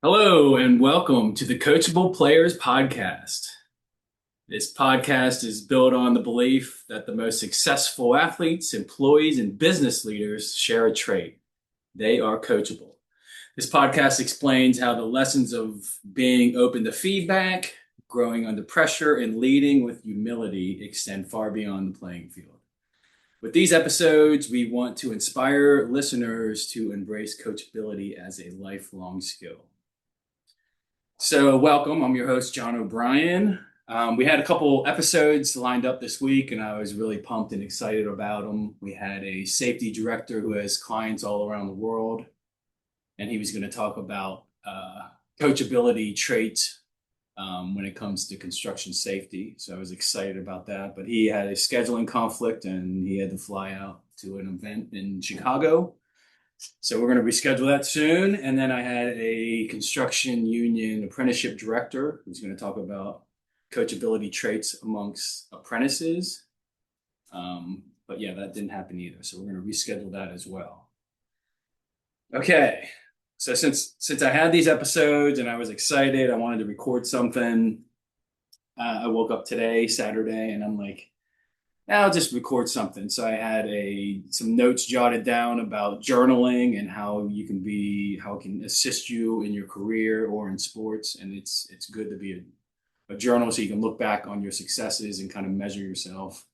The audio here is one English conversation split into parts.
Hello and welcome to the Coachable Players Podcast. This podcast is built on the belief that the most successful athletes, employees, and business leaders share a trait. They are coachable. This podcast explains how the lessons of being open to feedback, growing under pressure, and leading with humility extend far beyond the playing field. With these episodes, we want to inspire listeners to embrace coachability as a lifelong skill. So welcome, I'm your host, Jon O'Brien. We had a couple episodes lined up this week, and I was really pumped and excited about them. We had a safety director who has clients all around the world, and he was going to talk about coachability traits when it comes to construction safety. So I was excited about that, but he had a scheduling conflict, and he had to fly out to an event in Chicago. So we're going to reschedule that soon. And then I had a construction union apprenticeship director who's going to talk about coachability traits amongst apprentices. But yeah, that didn't happen either. So we're going to reschedule that as well. Okay. So since I had these episodes and I was excited, I wanted to record something. I woke up today, Saturday, and I'm like, I'll just record something. So I had some notes jotted down about journaling and how it can assist you in your career or in sports. And it's good to be a journal so you can look back on your successes and kind of measure yourself.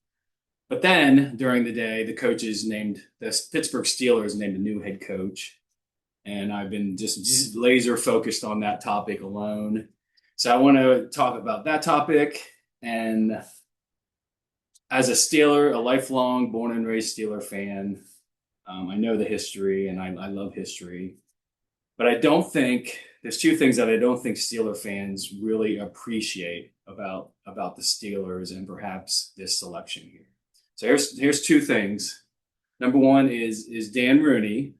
But then during the day, the Pittsburgh Steelers named a new head coach. And I've been just laser focused on that topic alone. So I want to talk about that topic. And as a Steeler, a lifelong born and raised Steeler fan, I know the history and I love history. But there's two things that I don't think Steeler fans really appreciate about the Steelers and perhaps this selection here. So here's two things. Number one is Dan Rooney.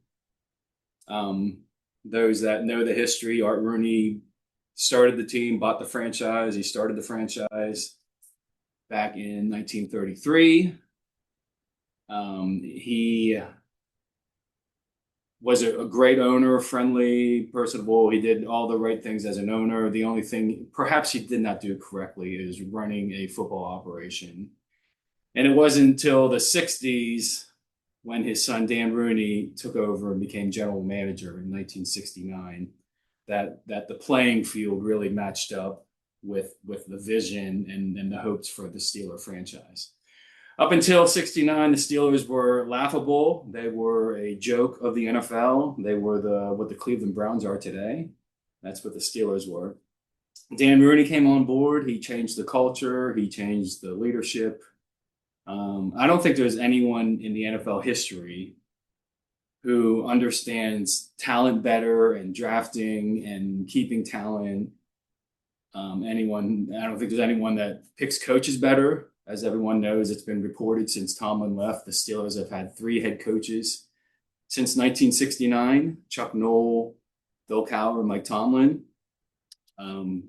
Those that know the history, Art Rooney started the team, bought the franchise. He started the franchise back in 1933. He was a great owner, friendly, personable. He did all the right things as an owner. The only thing perhaps he did not do correctly is running a football operation. And it wasn't until the 60s when his son Dan Rooney took over and became general manager in 1969 that the playing field really matched up with the vision and the hopes for the Steeler franchise. Up until 69, the Steelers were laughable. They were a joke of the NFL. They were what the Cleveland Browns are today. That's what the Steelers were. Dan Rooney came on board. He changed the culture. He changed the leadership. I don't think there's anyone in the NFL history who understands talent better and drafting and keeping talent. I don't think there's anyone that picks coaches better. As everyone knows, it's been reported since Tomlin left, the Steelers have had 3 head coaches since 1969, Chuck Noll, Bill Cowher, and Mike Tomlin.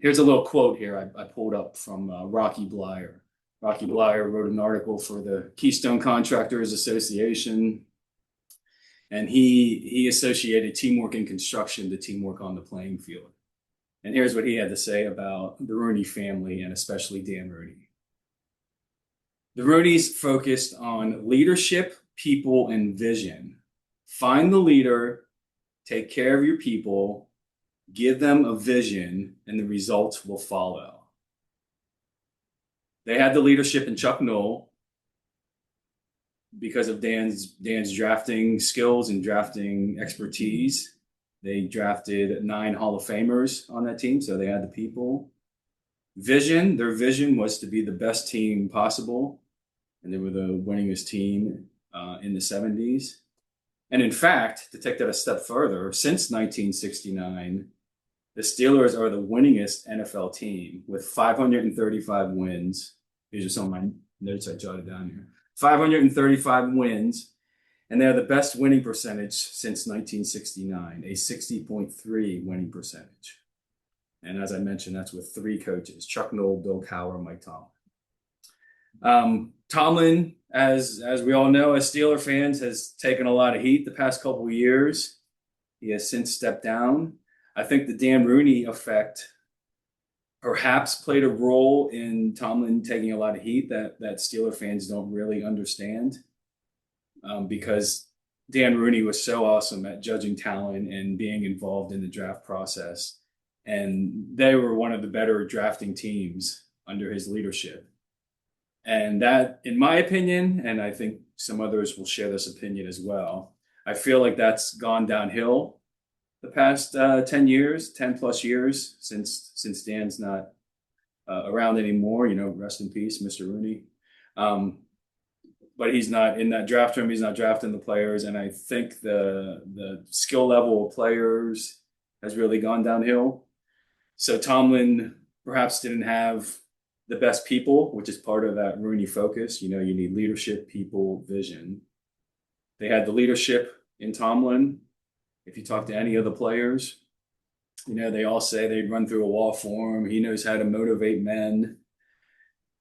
Here's a little quote here I pulled up from Rocky Bleier. Rocky Bleier wrote an article for the Keystone Contractors Association, and he associated teamwork in construction to teamwork on the playing field. And here's what he had to say about the Rooney family and especially Dan Rooney. The Rooneys focused on leadership, people, and vision. Find the leader, take care of your people, give them a vision, and the results will follow. They had the leadership in Chuck Noll because of Dan's drafting skills and drafting expertise. They drafted 9 Hall of Famers on that team, so they had the people. Vision, their vision was to be the best team possible, and they were the winningest team in the 70s. And in fact, to take that a step further, since 1969, the Steelers are the winningest NFL team with 535 wins. These are some of my notes I jotted down here. 535 wins. And they're the best winning percentage since 1969, a 60.3 winning percentage. And as I mentioned, that's with 3 coaches, Chuck Noll, Bill Cowher, Mike Tomlin. Tomlin, as we all know, as Steeler fans, has taken a lot of heat the past couple of years. He has since stepped down. I think the Dan Rooney effect perhaps played a role in Tomlin taking a lot of heat that Steeler fans don't really understand, because Dan Rooney was so awesome at judging talent and being involved in the draft process. And they were one of the better drafting teams under his leadership. And that, in my opinion, and I think some others will share this opinion as well, I feel like that's gone downhill the past 10 years, 10 plus years since Dan's not around anymore. Rest in peace, Mr. Rooney. But he's not in that draft room. He's not drafting the players. And I think the skill level of players has really gone downhill. So Tomlin perhaps didn't have the best people, which is part of that Rooney focus. You need leadership, people, vision. They had the leadership in Tomlin. If you talk to any of the players, they all say they'd run through a wall for him. He knows how to motivate men.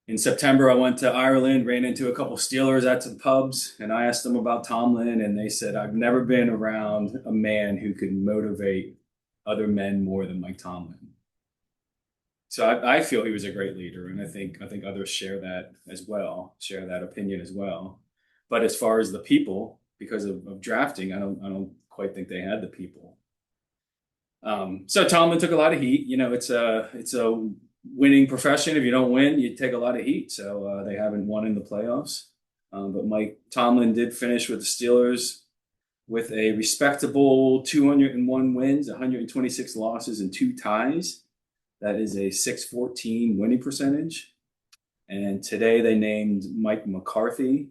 In September, I went to Ireland, ran into a couple Steelers at some pubs, and I asked them about Tomlin, and they said, I've never been around a man who could motivate other men more than Mike Tomlin. So I feel he was a great leader, and I think others share that as well, share that opinion as well. But as far as the people, because of drafting, I don't quite think they had the people. So Tomlin took a lot of heat. It's a winning profession. If you don't win, you take a lot of heat. So they haven't won in the playoffs. But Mike Tomlin did finish with the Steelers with a respectable 201 wins, 126 losses, and 2 ties. That is a .614 winning percentage. And today they named Mike McCarthy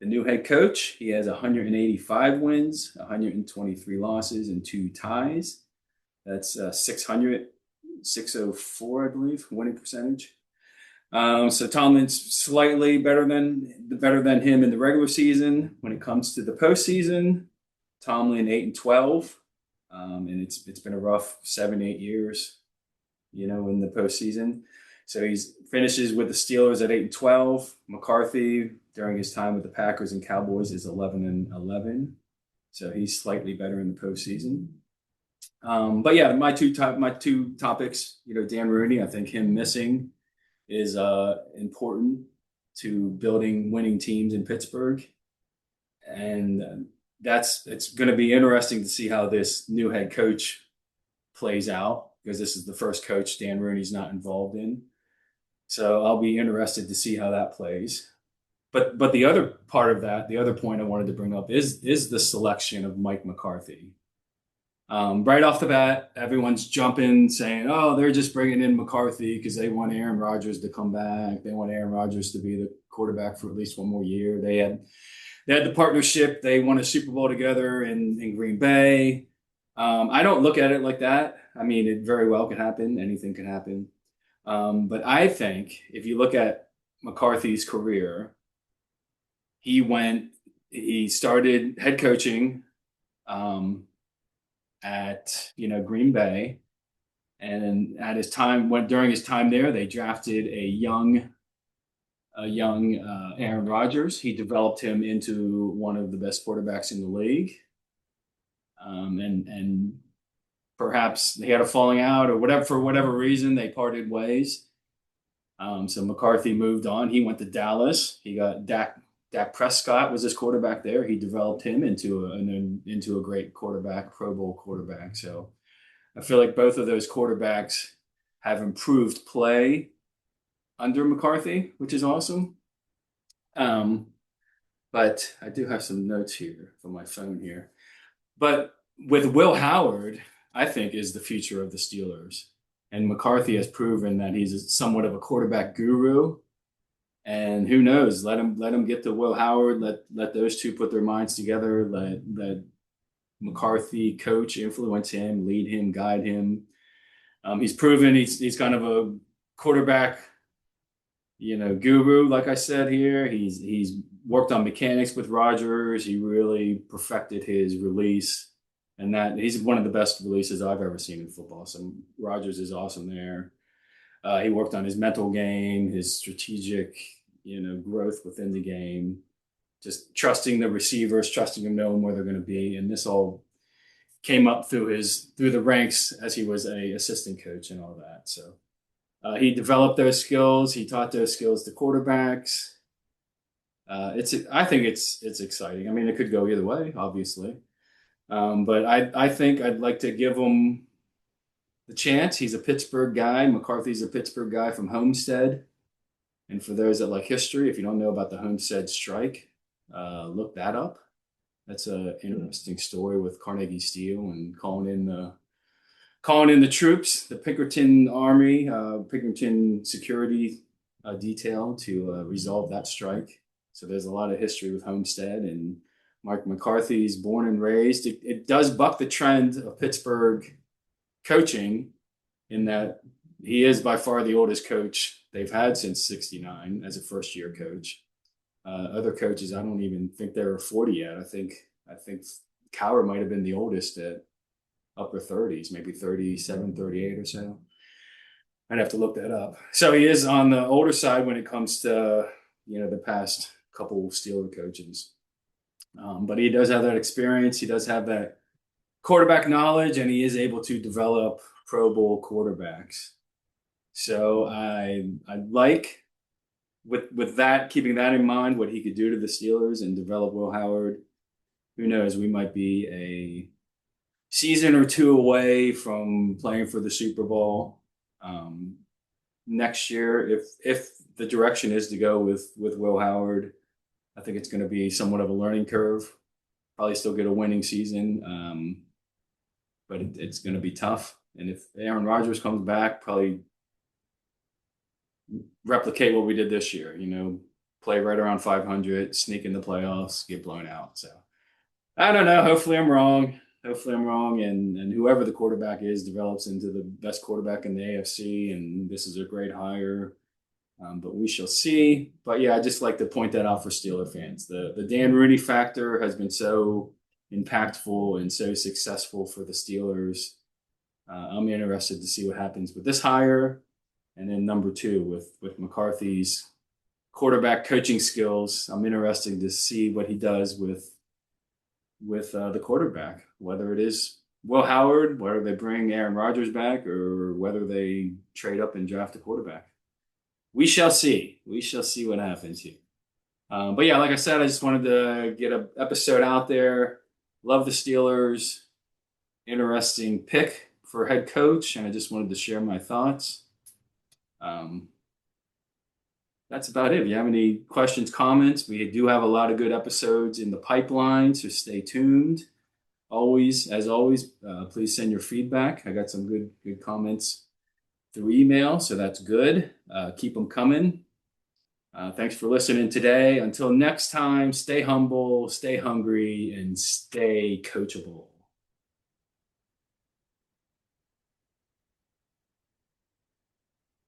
the new head coach. He has 185 wins, 123 losses, and 2 ties. That's 604, I believe, winning percentage. So Tomlin's slightly better than him in the regular season. When it comes to the postseason, Tomlin 8-12, and it's been a rough 7-8 years, in the postseason. So he finishes with the Steelers at 8-12. McCarthy during his time with the Packers and Cowboys is 11-11. So he's slightly better in the postseason. But yeah, my two topics, Dan Rooney, I think him missing is important to building winning teams in Pittsburgh. And it's going to be interesting to see how this new head coach plays out, because this is the first coach Dan Rooney's not involved in. So I'll be interested to see how that plays. But the other part of that, the other point I wanted to bring up is the selection of Mike McCarthy. Right off the bat, everyone's jumping, saying, oh, they're just bringing in McCarthy because they want Aaron Rodgers to come back. They want Aaron Rodgers to be the quarterback for at least one more year. They had the partnership. They won a Super Bowl together in Green Bay. I don't look at it like that. I mean, it very well could happen. Anything could happen. But I think if you look at McCarthy's career, he started head coaching at Green Bay, and during his time there, they drafted a young Aaron Rodgers. He developed him into one of the best quarterbacks in the league, and perhaps they had a falling out, or for whatever reason they parted ways. So McCarthy moved on. He went to Dallas. He got Dak Prescott was his quarterback there. He developed him into a great quarterback, Pro Bowl quarterback. So I feel like both of those quarterbacks have improved play under McCarthy, which is awesome. But I do have some notes here from my phone here. But with Will Howard, I think is the future of the Steelers. And McCarthy has proven that he's somewhat of a quarterback guru. And who knows? Let him get to Will Howard. Let those two put their minds together. Let McCarthy coach, influence him, lead him, guide him. He's proven he's kind of a quarterback, guru. Like I said here, he's worked on mechanics with Rodgers. He really perfected his release, and that he's one of the best releases I've ever seen in football. So Rodgers is awesome there. He worked on his mental game, his strategic, growth within the game, just trusting the receivers, trusting them, knowing where they're going to be. And this all came up through the ranks as he was a assistant coach and all that. So he developed those skills. He taught those skills to quarterbacks. I think it's exciting. I mean, it could go either way, obviously. But I think I'd like to give him the chance. He's a Pittsburgh guy. McCarthy's a Pittsburgh guy from Homestead. And for those that like history, if you don't know about the Homestead strike, look that up. That's an interesting story with Carnegie Steel and calling in the troops, the Pinkerton Army, Pinkerton Security Detail to resolve that strike. So there's a lot of history with Homestead, and Mike McCarthy's born and raised. It does buck the trend of Pittsburgh coaching in that he is by far the oldest coach they've had since '69 as a first-year coach. Other coaches, I don't even think they're 40 yet. I think Cowher might have been the oldest at upper 30s, maybe 37, 38 or so. I'd have to look that up. So he is on the older side when it comes to, the past couple of Steeler coaches. But he does have that experience. He does have that quarterback knowledge, and he is able to develop Pro Bowl quarterbacks. So I like, with that, keeping that in mind, what he could do to the Steelers and develop Will Howard. Who knows? We might be a season or two away from playing for the Super Bowl next year. If the direction is to go with Will Howard, I think it's going to be somewhat of a learning curve. Probably still get a winning season, but it's going to be tough. And if Aaron Rodgers comes back, probably replicate what we did this year. Play right around 500, sneak in the playoffs, get blown out. So I don't know. Hopefully I'm wrong. And whoever the quarterback is develops into the best quarterback in the AFC, and this is a great hire. But we shall see. But yeah, I just like to point that out for Steeler fans. The Dan Rooney factor has been so impactful and so successful for the Steelers. I'm interested to see what happens with this hire. And then number two, with McCarthy's quarterback coaching skills, I'm interested to see what he does with the quarterback, whether it is Will Howard, whether they bring Aaron Rodgers back, or whether they trade up and draft a quarterback. We shall see. We shall see what happens here. But yeah, like I said, I just wanted to get an episode out there. Love the Steelers. Interesting pick for head coach, and I just wanted to share my thoughts. That's about it. If you have any questions, comments, we do have a lot of good episodes in the pipeline, so stay tuned. As always, please send your feedback. I got some good comments through email, so that's good. Keep them coming. Thanks for listening today. Until next time, stay humble, stay hungry, and stay coachable.